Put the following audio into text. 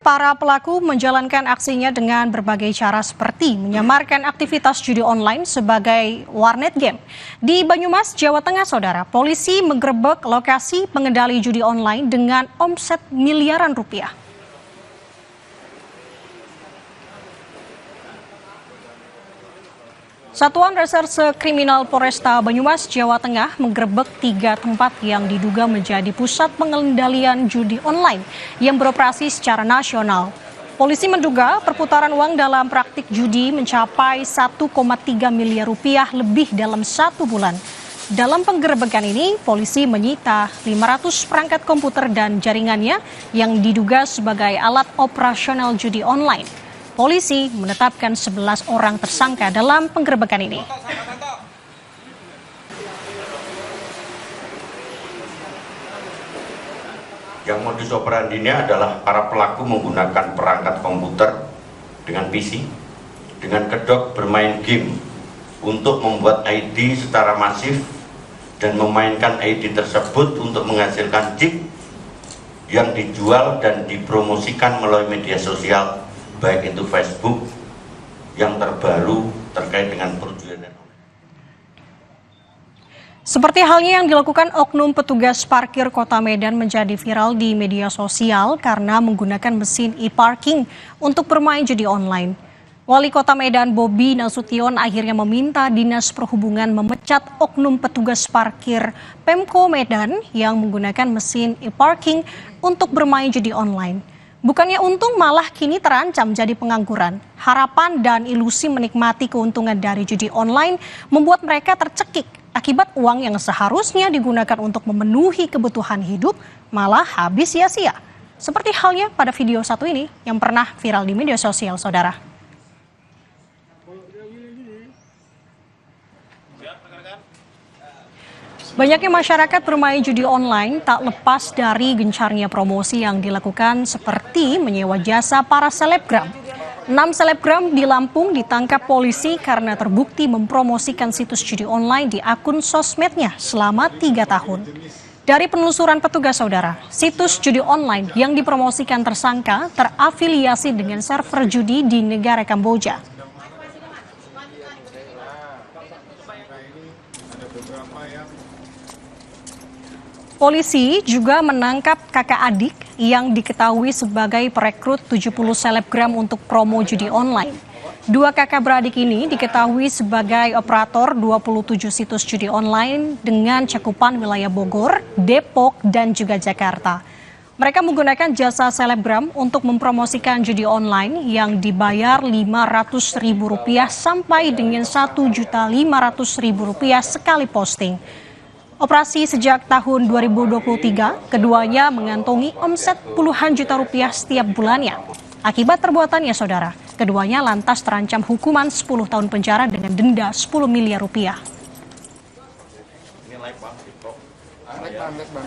Para pelaku menjalankan aksinya dengan berbagai cara seperti menyamarkan aktivitas judi online sebagai warnet game. Di Banyumas, Jawa Tengah, saudara, polisi menggerebek lokasi pengendali judi online dengan omset miliaran rupiah. Satuan Reserse Kriminal Polresta Banyumas, Jawa Tengah menggerebek 3 tempat yang diduga menjadi pusat pengendalian judi online yang beroperasi secara nasional. Polisi menduga perputaran uang dalam praktik judi mencapai 1,3 miliar rupiah lebih dalam 1 bulan. Dalam penggerebekan ini, polisi menyita 500 perangkat komputer dan jaringannya yang diduga sebagai alat operasional judi online. Polisi menetapkan 11 orang tersangka dalam penggerebekan ini. Yang modus operandinya adalah para pelaku menggunakan perangkat komputer dengan PC, dengan kedok bermain game untuk membuat ID secara masif dan memainkan ID tersebut untuk menghasilkan chip yang dijual dan dipromosikan melalui media sosial, baik itu Facebook yang terbaru terkait dengan perjudian. Seperti halnya yang dilakukan oknum petugas parkir Kota Medan menjadi viral di media sosial karena menggunakan mesin e-parking untuk bermain judi online. Wali Kota Medan Bobi Nasution akhirnya meminta Dinas Perhubungan memecat oknum petugas parkir Pemko Medan yang menggunakan mesin e-parking untuk bermain judi online. Bukannya untung, malah kini terancam jadi pengangguran. Harapan dan ilusi menikmati keuntungan dari judi online membuat mereka tercekik akibat uang yang seharusnya digunakan untuk memenuhi kebutuhan hidup malah habis sia-sia. Seperti halnya pada video satu ini yang pernah viral di media sosial, saudara. Banyaknya masyarakat bermain judi online tak lepas dari gencarnya promosi yang dilakukan seperti menyewa jasa para selebgram. 6 selebgram di Lampung ditangkap polisi karena terbukti mempromosikan situs judi online di akun sosmednya selama 3 tahun. Dari penelusuran petugas, saudara, situs judi online yang dipromosikan tersangka terafiliasi dengan server judi di negara Kamboja. Polisi juga menangkap kakak adik yang diketahui sebagai perekrut 70 selebgram untuk promo judi online. 2 kakak beradik ini diketahui sebagai operator 27 situs judi online dengan cakupan wilayah Bogor, Depok, dan juga Jakarta. Mereka menggunakan jasa selebgram untuk mempromosikan judi online yang dibayar Rp500.000 sampai dengan Rp1.500.000 sekali posting. Operasi sejak tahun 2023, keduanya mengantongi omset puluhan juta rupiah setiap bulannya. Akibat perbuatannya, saudara, keduanya lantas terancam hukuman 10 tahun penjara dengan denda 10 miliar rupiah. Ini live bang, TikTok. Live bang.